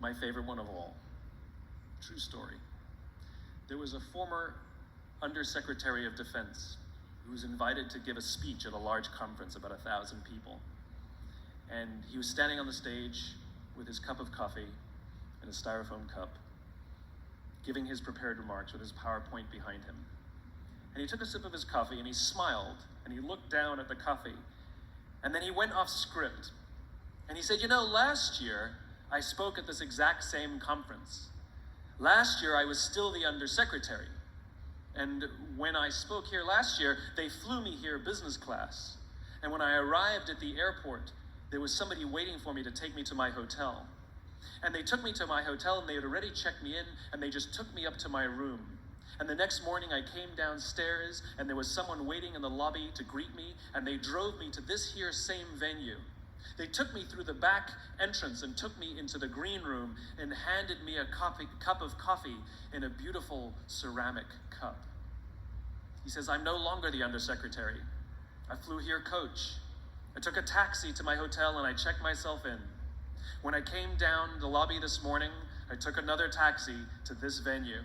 my favorite one of all. True story. There was a former Undersecretary of Defense who was invited to give a speech at a large conference, about 1,000 people. And he was standing on the stage with his cup of coffee and a styrofoam cup, giving his prepared remarks with his PowerPoint behind him. And he took a sip of his coffee and he smiled and he looked down at the coffee. And then he went off script. And he said, last year I spoke at this exact same conference. Last year I was still the undersecretary. And when I spoke here last year, they flew me here business class. And when I arrived at the airport, there was somebody waiting for me to take me to my hotel. And they took me to my hotel and they had already checked me in and they just took me up to my room. And the next morning I came downstairs and there was someone waiting in the lobby to greet me and they drove me to this here same venue. They took me through the back entrance and took me into the green room and handed me a cup of coffee in a beautiful ceramic cup. He says, I'm no longer the undersecretary. I flew here coach. I took a taxi to my hotel and I checked myself in. When I came down the lobby this morning, I took another taxi to this venue.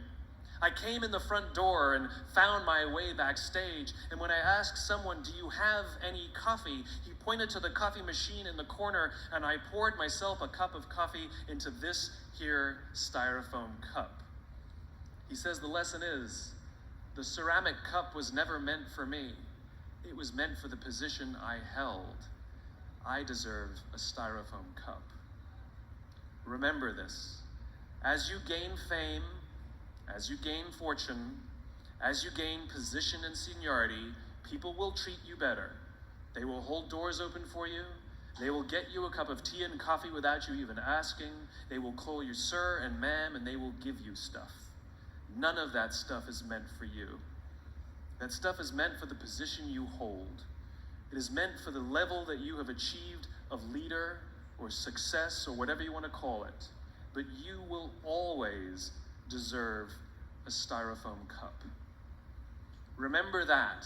I came in the front door and found my way backstage, and when I asked someone, do you have any coffee? He pointed to the coffee machine in the corner, and I poured myself a cup of coffee into this here styrofoam cup. He says the lesson is, the ceramic cup was never meant for me. It was meant for the position I held. I deserve a styrofoam cup. Remember this. As you gain fame, as you gain fortune, as you gain position and seniority, people will treat you better. They will hold doors open for you. They will get you a cup of tea and coffee without you even asking. They will call you sir and ma'am, and they will give you stuff. None of that stuff is meant for you. That stuff is meant for the position you hold. It is meant for the level that you have achieved of leader or success or whatever you want to call it. But you will always deserve a styrofoam cup. Remember that.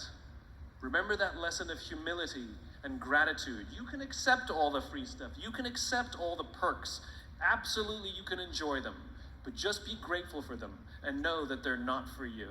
Remember that lesson of humility and gratitude. You can accept all the free stuff. You can accept all the perks. Absolutely, you can enjoy them. But just be grateful for them and know that they're not for you.